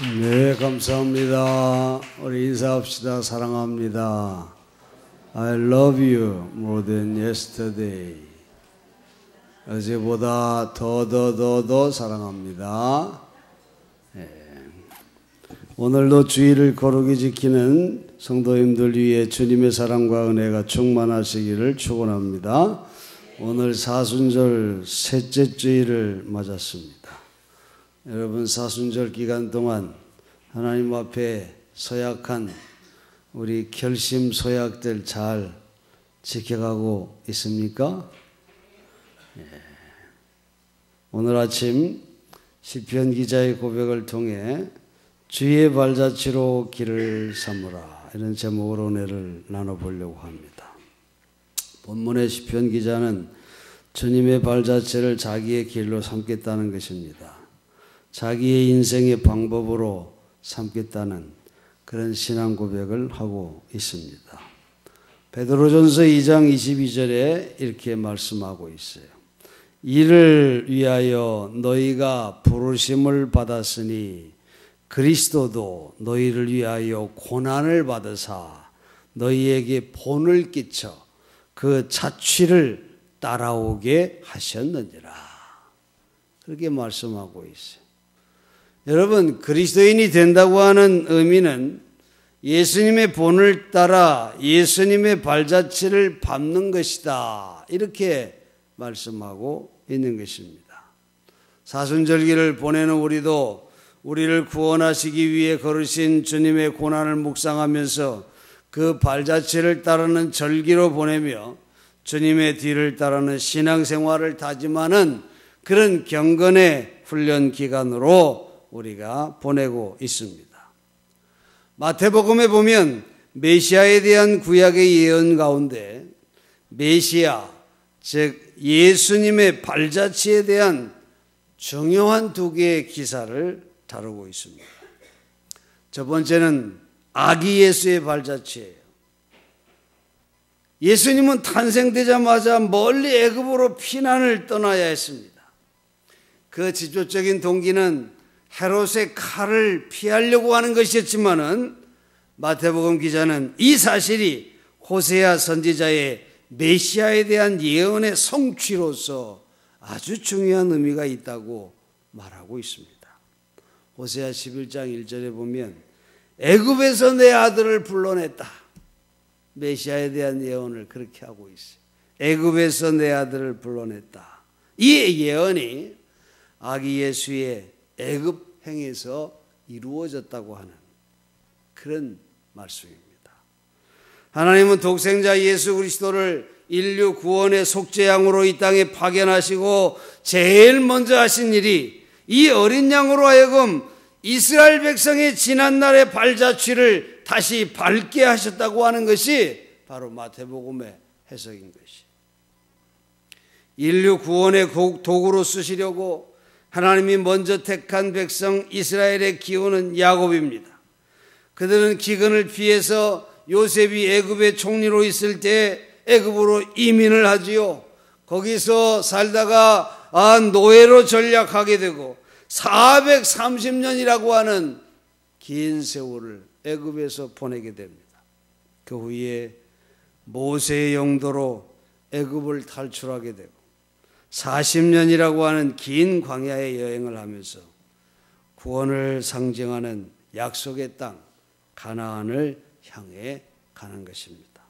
네, 감사합니다. 우리 인사합시다. 사랑합니다. I love you more than yesterday. 어제보다 더 사랑합니다. 네. 오늘도 주의를 거룩히 지키는 성도님들 위해 주님의 사랑과 은혜가 충만하시기를 축원합니다. 오늘 사순절 셋째 주일을 맞았습니다. 여러분, 사순절 기간 동안 하나님 앞에 서약한 우리 결심 서약들 잘 지켜가고 있습니까? 예. 오늘 아침 시편 기자의 고백을 통해 주의 발자취로 길을 삼으라, 이런 제목으로 은혜를 나눠보려고 합니다. 본문의 시편 기자는 주님의 발자취를 자기의 길로 삼겠다는 것입니다. 자기의 인생의 방법으로 삼겠다는 그런 신앙 고백을 하고 있습니다. 베드로전서 2장 22절에 이렇게 말씀하고 있어요. 이를 위하여 너희가 부르심을 받았으니 그리스도도 너희를 위하여 고난을 받으사 너희에게 본을 끼쳐 그 자취를 따라오게 하셨느니라. 그렇게 말씀하고 있어요. 여러분, 그리스도인이 된다고 하는 의미는 예수님의 본을 따라 예수님의 발자취를 밟는 것이다, 이렇게 말씀하고 있는 것입니다. 사순절기를 보내는 우리도 우리를 구원하시기 위해 걸으신 주님의 고난을 묵상하면서 그 발자취를 따르는 절기로 보내며 주님의 뒤를 따르는 신앙생활을 다짐하는 그런 경건의 훈련 기간으로 우리가 보내고 있습니다. 마태복음에 보면 메시아에 대한 구약의 예언 가운데 메시아, 즉 예수님의 발자취에 대한 중요한 두 개의 기사를 다루고 있습니다. 첫 번째는 아기 예수의 발자취예요. 예수님은 탄생되자마자 멀리 애굽으로 피난을 떠나야 했습니다. 그 직접적인 동기는 헤롯의 칼을 피하려고 하는 것이었지만은 마태복음 기자는 이 사실이 호세아 선지자의 메시아에 대한 예언의 성취로서 아주 중요한 의미가 있다고 말하고 있습니다. 호세아 11장 1절에 보면 애굽에서 내 아들을 불러냈다. 메시아에 대한 예언을 그렇게 하고 있어요. 애굽에서 내 아들을 불러냈다. 이 예언이 아기 예수의 애굽 행에서 이루어졌다고 하는 그런 말씀입니다. 하나님은 독생자 예수 그리스도를 인류 구원의 속죄양으로 이 땅에 파견하시고 제일 먼저 하신 일이 이 어린 양으로 하여금 이스라엘 백성의 지난날의 발자취를 다시 밟게 하셨다고 하는 것이 바로 마태복음의 해석인 것이. 인류 구원의 도구로 쓰시려고 하나님이 먼저 택한 백성 이스라엘의 기후는 야곱입니다. 그들은 기근을 피해서 요셉이 애굽의 총리로 있을 때 애굽으로 이민을 하지요. 거기서 살다가 노예로 전락하게 되고 430년이라고 하는 긴 세월을 애굽에서 보내게 됩니다. 그 후에 모세의 영도로 애굽을 탈출하게 되고 40년이라고 하는 긴 광야의 여행을 하면서 구원을 상징하는 약속의 땅 가나안을 향해 가는 것입니다.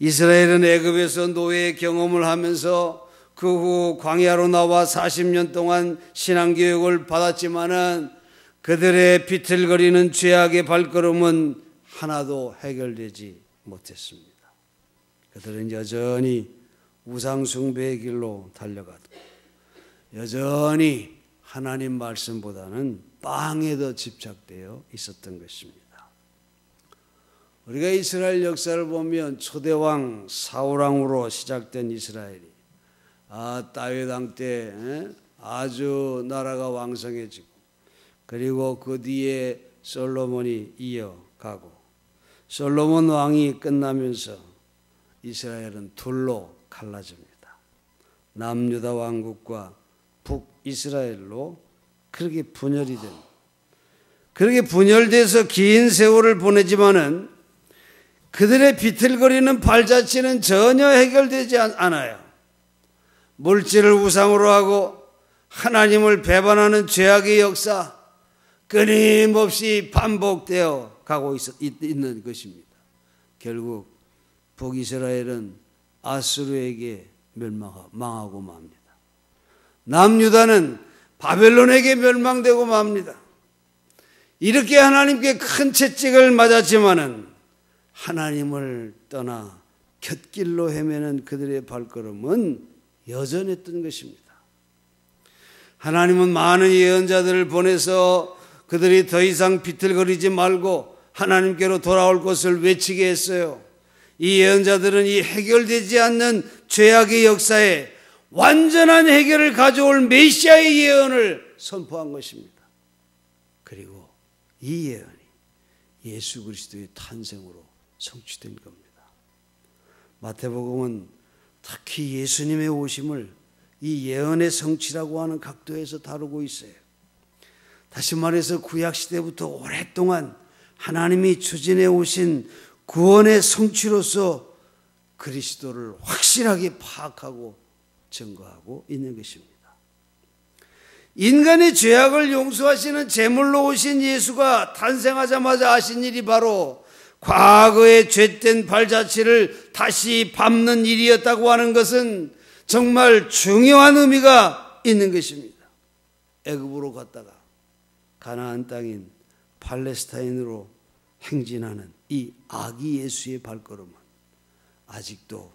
이스라엘은 애굽에서 노예의 경험을 하면서 그 후 광야로 나와 40년 동안 신앙교육을 받았지만은 그들의 비틀거리는 죄악의 발걸음은 하나도 해결되지 못했습니다. 그들은 여전히 우상 숭배의 길로 달려가도 여전히 하나님 말씀보다는 빵에 더 집착되어 있었던 것입니다. 우리가 이스라엘 역사를 보면 초대왕 사울왕으로 시작된 이스라엘이 다윗 왕 때 아주 나라가 왕성해지고 그리고 그 뒤에 솔로몬이 이어가고 솔로몬 왕이 끝나면서 이스라엘은 둘로 갈라집니다. 남유다 왕국과 북이스라엘로 그렇게 분열이 됩니다. 그렇게 분열돼서 긴 세월을 보내지만은 그들의 비틀거리는 발자취는 전혀 해결되지 않아요. 물질을 우상으로 하고 하나님을 배반하는 죄악의 역사 끊임없이 반복되어 가고 있는 것입니다. 결국 북이스라엘은 아수르에게 망하고 맙니다. 남유다는 바벨론에게 멸망되고 맙니다. 이렇게 하나님께 큰 채찍을 맞았지만은 하나님을 떠나 곁길로 헤매는 그들의 발걸음은 여전했던 것입니다. 하나님은 많은 예언자들을 보내서 그들이 더 이상 비틀거리지 말고 하나님께로 돌아올 것을 외치게 했어요. 이 예언자들은 이 해결되지 않는 죄악의 역사에 완전한 해결을 가져올 메시아의 예언을 선포한 것입니다. 그리고 이 예언이 예수 그리스도의 탄생으로 성취된 겁니다. 마태복음은 특히 예수님의 오심을 이 예언의 성취라고 하는 각도에서 다루고 있어요. 다시 말해서 구약시대부터 오랫동안 하나님이 추진해 오신 구원의 성취로서 그리스도를 확실하게 파악하고 증거하고 있는 것입니다. 인간의 죄악을 용서하시는 제물로 오신 예수가 탄생하자마자 하신 일이 바로 과거의 죄된 발자취를 다시 밟는 일이었다고 하는 것은 정말 중요한 의미가 있는 것입니다. 애굽으로 갔다가 가나안 땅인 팔레스타인으로 행진하는 이 아기 예수의 발걸음은 아직도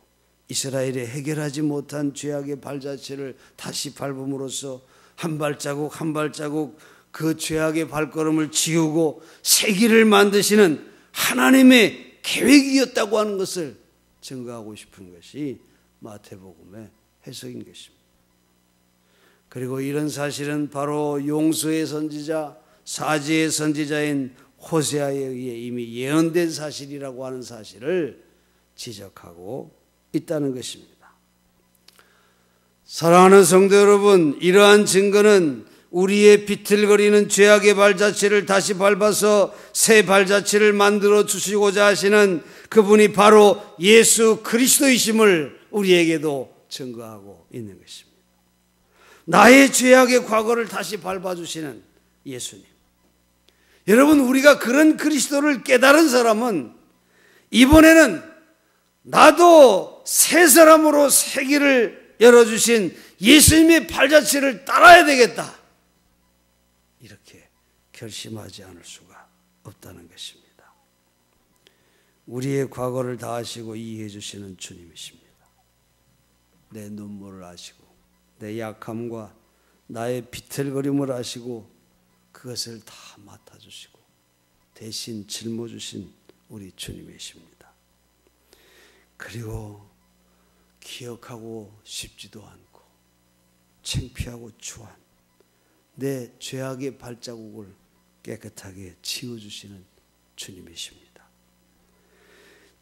이스라엘이 해결하지 못한 죄악의 발자취를 다시 밟음으로써 한 발자국 한 발자국 그 죄악의 발걸음을 지우고 새 길을 만드시는 하나님의 계획이었다고 하는 것을 증거하고 싶은 것이 마태복음의 해석인 것입니다. 그리고 이런 사실은 바로 용서의 선지자, 사지의 선지자인 호세아에 의해 이미 예언된 사실이라고 하는 사실을 지적하고 있다는 것입니다. 사랑하는 성도 여러분, 이러한 증거는 우리의 비틀거리는 죄악의 발자취를 다시 밟아서 새 발자취를 만들어 주시고자 하시는 그분이 바로 예수 그리스도이심을 우리에게도 증거하고 있는 것입니다. 나의 죄악의 과거를 다시 밟아주시는 예수님. 여러분, 우리가 그런 그리스도를 깨달은 사람은 이번에는 나도 새 사람으로 새 길을 열어주신 예수님의 발자취를 따라야 되겠다, 이렇게 결심하지 않을 수가 없다는 것입니다. 우리의 과거를 다 아시고 이해해 주시는 주님이십니다. 내 눈물을 아시고 내 약함과 나의 비틀거림을 아시고 그것을 다 맡아주시고 대신 짊어주신 우리 주님이십니다. 그리고 기억하고 싶지도 않고 창피하고 추한 내 죄악의 발자국을 깨끗하게 지워주시는 주님이십니다.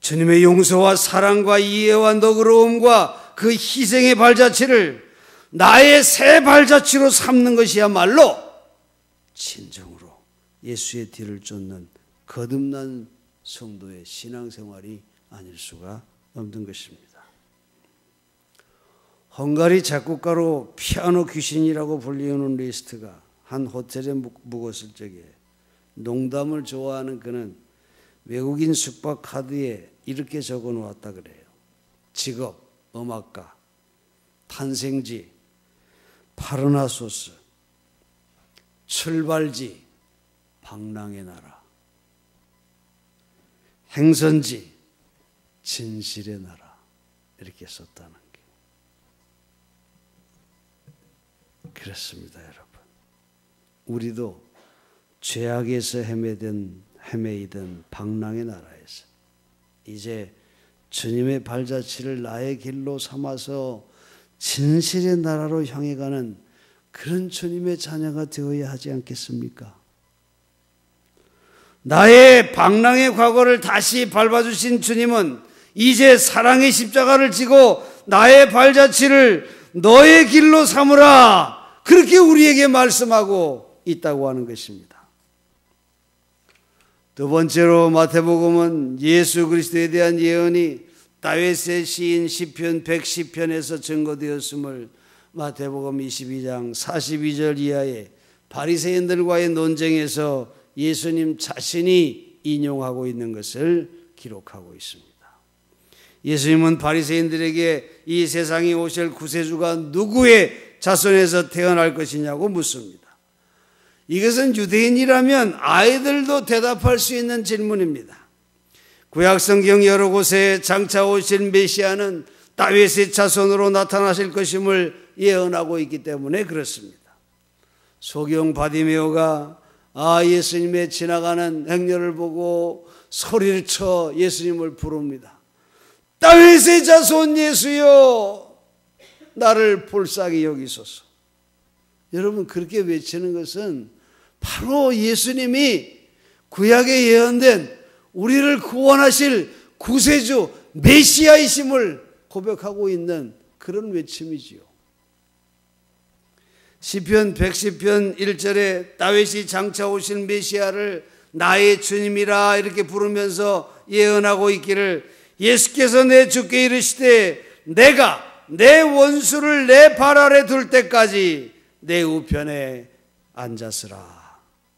주님의 용서와 사랑과 이해와 너그러움과 그 희생의 발자취를 나의 새 발자취로 삼는 것이야말로 진정으로 예수의 뒤를 쫓는 거듭난 성도의 신앙생활이 아닐 수가 없는 것입니다. 헝가리 작곡가로 피아노 귀신이라고 불리우는 리스트가 한 호텔에 묵었을 적에 농담을 좋아하는 그는 외국인 숙박 카드에 이렇게 적어 놓았다 그래요. 직업, 음악가, 탄생지, 파르나소스, 출발지, 방랑의 나라, 행선지, 진실의 나라, 이렇게 썼다는 게. 그렇습니다, 여러분. 우리도 죄악에서 헤매이던 방랑의 나라에서 이제 주님의 발자취를 나의 길로 삼아서 진실의 나라로 향해 가는 그런 주님의 자녀가 되어야 하지 않겠습니까? 나의 방랑의 과거를 다시 밟아주신 주님은 이제 사랑의 십자가를 지고 나의 발자취를 너의 길로 삼으라, 그렇게 우리에게 말씀하고 있다고 하는 것입니다. 두 번째로 마태복음은 예수 그리스도에 대한 예언이 다윗의 시인 시편 110편에서 증거되었음을 마태복음 22장 42절 이하의 바리새인들과의 논쟁에서 예수님 자신이 인용하고 있는 것을 기록하고 있습니다. 예수님은 바리새인들에게 이 세상에 오실 구세주가 누구의 자손에서 태어날 것이냐고 묻습니다. 이것은 유대인이라면 아이들도 대답할 수 있는 질문입니다. 구약성경 여러 곳에 장차 오실 메시아는 다윗의 자손으로 나타나실 것임을 예언하고 있기 때문에 그렇습니다. 소경 바디메오가 예수님의 지나가는 행렬을 보고 소리를 쳐 예수님을 부릅니다. 다윗의 자손 예수여, 나를 볼싸게 여기소서. 여러분, 그렇게 외치는 것은 바로 예수님이 구약에 예언된 우리를 구원하실 구세주 메시아이심을 고백하고 있는 그런 외침이지요. 시편 110편 1절에 다윗이 장차 오신 메시아를 나의 주님이라 이렇게 부르면서 예언하고 있기를, 예수께서 내 주께 이르시되 내가 내 원수를 내 발 아래 둘 때까지 내 우편에 앉았으라,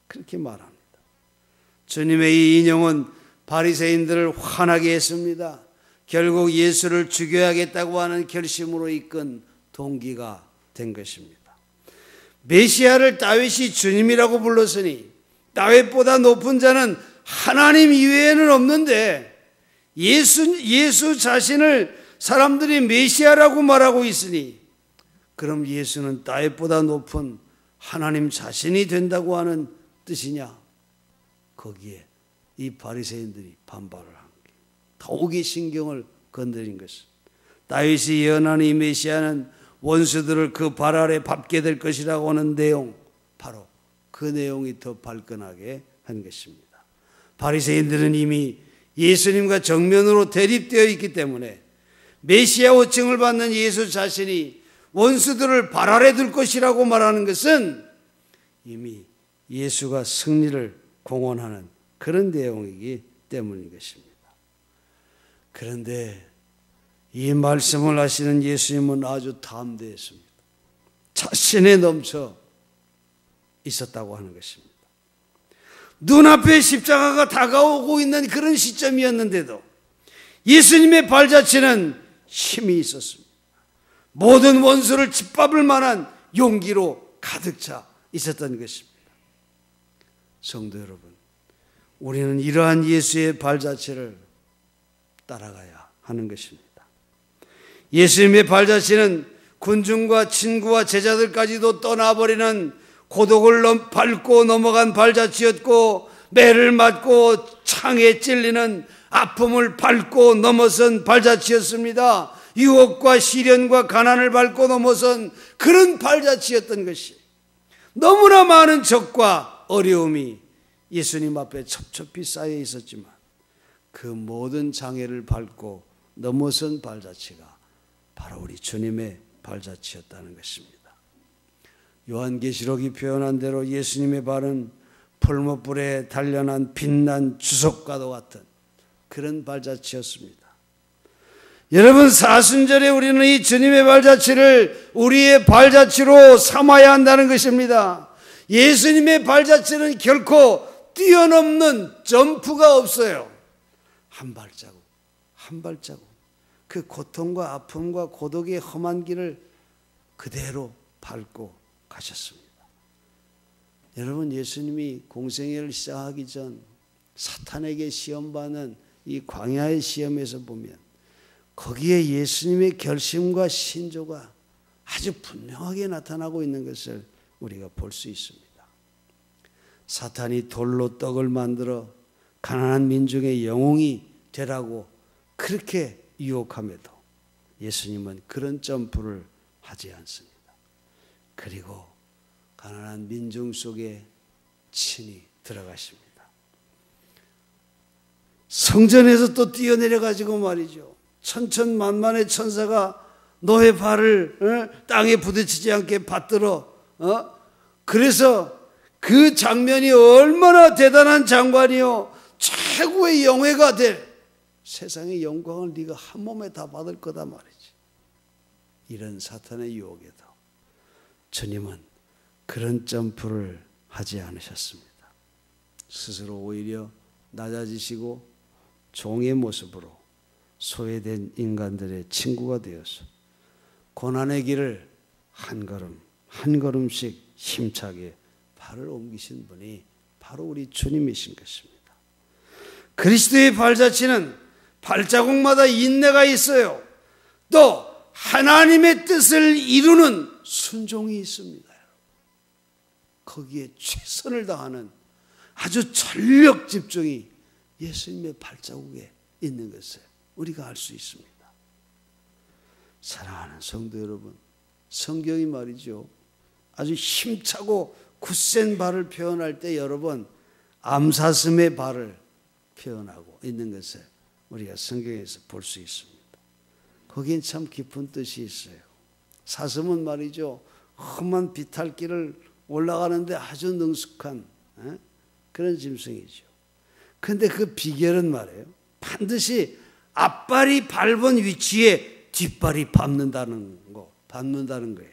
그렇게 말합니다. 주님의 이 인용은 바리새인들을 화나게 했습니다. 결국 예수를 죽여야겠다고 하는 결심으로 이끈 동기가 된 것입니다. 메시아를 다윗이 주님이라고 불렀으니 다윗보다 높은 자는 하나님 이외에는 없는데 예수 자신을 사람들이 메시아라고 말하고 있으니 그럼 예수는 다윗보다 높은 하나님 자신이 된다고 하는 뜻이냐? 거기에 이 바리새인들이 반발을 한 게 더욱이 신경을 건드린 것은, 다윗이 예언한 이 메시아는 원수들을 그 발 아래 밟게 될 것이라고 하는 내용, 바로 그 내용이 더 발끈하게 한 것입니다. 바리새인들은 이미 예수님과 정면으로 대립되어 있기 때문에 메시아 호칭을 받는 예수 자신이 원수들을 발 아래 둘 것이라고 말하는 것은 이미 예수가 승리를 공언하는 그런 내용이기 때문인 것입니다. 그런데 이 말씀을 하시는 예수님은 아주 담대했습니다. 자신에 넘쳐 있었다고 하는 것입니다. 눈앞에 십자가가 다가오고 있는 그런 시점이었는데도 예수님의 발자취는 힘이 있었습니다. 모든 원수를 짓밟을 만한 용기로 가득 차 있었던 것입니다. 성도 여러분, 우리는 이러한 예수의 발자취를 따라가야 하는 것입니다. 예수님의 발자취는 군중과 친구와 제자들까지도 떠나버리는 고독을 밟고 넘어간 발자취였고, 매를 맞고 창에 찔리는 아픔을 밟고 넘어선 발자취였습니다. 유혹과 시련과 가난을 밟고 넘어선 그런 발자취였던 것이, 너무나 많은 적과 어려움이 예수님 앞에 첩첩이 쌓여 있었지만 그 모든 장애를 밟고 넘어선 발자취가 바로 우리 주님의 발자취였다는 것입니다. 요한계시록이 표현한 대로 예수님의 발은 풀무불에 단련한 빛난 주석과도 같은 그런 발자취였습니다. 여러분, 사순절에 우리는 이 주님의 발자취를 우리의 발자취로 삼아야 한다는 것입니다. 예수님의 발자취는 결코 뛰어넘는 점프가 없어요. 한 발자국 한 발자국 그 고통과 아픔과 고독의 험한 길을 그대로 밟고 가셨습니다. 여러분, 예수님이 공생애를 시작하기 전 사탄에게 시험받는 이 광야의 시험에서 보면 거기에 예수님의 결심과 신조가 아주 분명하게 나타나고 있는 것을 우리가 볼 수 있습니다. 사탄이 돌로 떡을 만들어 가난한 민중의 영웅이 되라고 그렇게 유혹함에도 예수님은 그런 점프를 하지 않습니다. 그리고 가난한 민중 속에 친히 들어가십니다. 성전에서 또 뛰어내려 가지고 말이죠, 천천만만의 천사가 너의 발을 땅에 부딪히지 않게 받들어, 그래서 그 장면이 얼마나 대단한 장관이요, 최고의 영예가 될 세상의 영광을 네가 한 몸에 다 받을 거다 말이지. 이런 사탄의 유혹에도 주님은 그런 점프를 하지 않으셨습니다. 스스로 오히려 낮아지시고 종의 모습으로 소외된 인간들의 친구가 되어서 고난의 길을 한 걸음 한 걸음씩 힘차게 발을 옮기신 분이 바로 우리 주님이신 것입니다. 그리스도의 발자취는 발자국마다 인내가 있어요. 또 하나님의 뜻을 이루는 순종이 있습니다. 거기에 최선을 다하는 아주 전력 집중이 예수님의 발자국에 있는 것을 우리가 알 수 있습니다. 사랑하는 성도 여러분, 성경이 말이죠, 아주 힘차고 굳센 발을 표현할 때 여러 번 암사슴의 발을 표현하고 있는 것을 우리가 성경에서 볼 수 있습니다. 거기엔 참 깊은 뜻이 있어요. 사슴은 말이죠, 험한 비탈길을 올라가는데 아주 능숙한 그런 짐승이죠. 그런데 그 비결은 말이에요, 반드시 앞발이 밟은 위치에 뒷발이 밟는다는 거예요.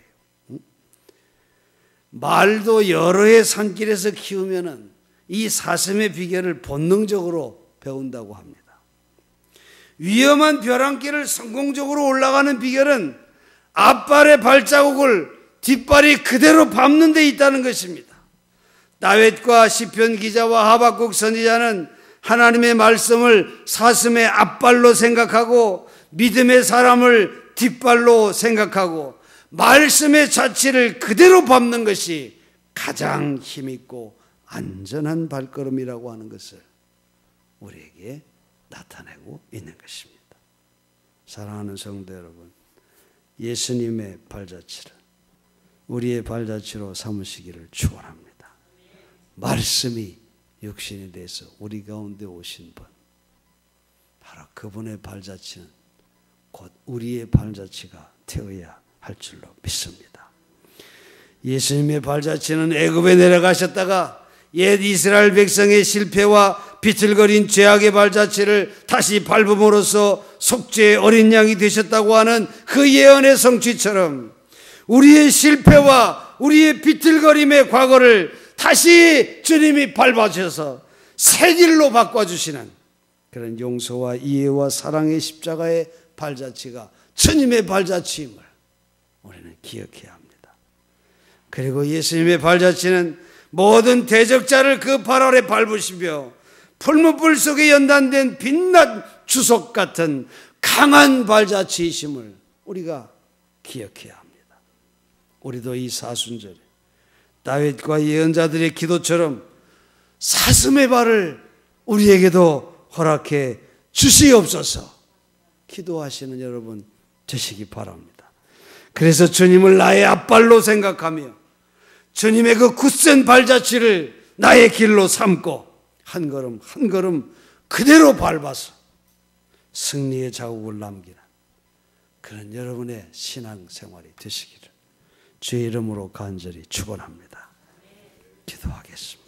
말도 여러 해 산길에서 키우면은 이 사슴의 비결을 본능적으로 배운다고 합니다. 위험한 벼랑길을 성공적으로 올라가는 비결은 앞발의 발자국을 뒷발이 그대로 밟는 데 있다는 것입니다. 다윗과 시편 기자와 하박국 선지자는 하나님의 말씀을 사슴의 앞발로 생각하고 믿음의 사람을 뒷발로 생각하고 말씀의 자취를 그대로 밟는 것이 가장 힘있고 안전한 발걸음이라고 하는 것을 우리에게 나타내고 있는 것입니다. 사랑하는 성도 여러분, 예수님의 발자취를 우리의 발자취로 삼으시기를 축원합니다. 말씀이 육신이 돼서 우리 가운데 오신 분, 바로 그분의 발자취는 곧 우리의 발자취가 되어야 할 줄로 믿습니다. 예수님의 발자취는 애굽에 내려가셨다가 옛 이스라엘 백성의 실패와 비틀거린 죄악의 발자취를 다시 밟음으로써 속죄의 어린 양이 되셨다고 하는 그 예언의 성취처럼 우리의 실패와 우리의 비틀거림의 과거를 다시 주님이 밟아주셔서 새 길로 바꿔주시는 그런 용서와 이해와 사랑의 십자가의 발자취가 주님의 발자취임을 우리는 기억해야 합니다. 그리고 예수님의 발자취는 모든 대적자를 그 발 아래 밟으시며 풀무불 속에 연단된 빛난 주석 같은 강한 발자취이심을 우리가 기억해야 합니다. 우리도 이 사순절에 다윗과 예언자들의 기도처럼 사슴의 발을 우리에게도 허락해 주시옵소서 기도하시는 여러분 되시기 바랍니다. 그래서 주님을 나의 앞발로 생각하며 주님의 그 굳센 발자취를 나의 길로 삼고 한 걸음 한 걸음 그대로 밟아서 승리의 자국을 남기는 그런 여러분의 신앙생활이 되시기를 주의 이름으로 간절히 축원합니다. 기도하겠습니다.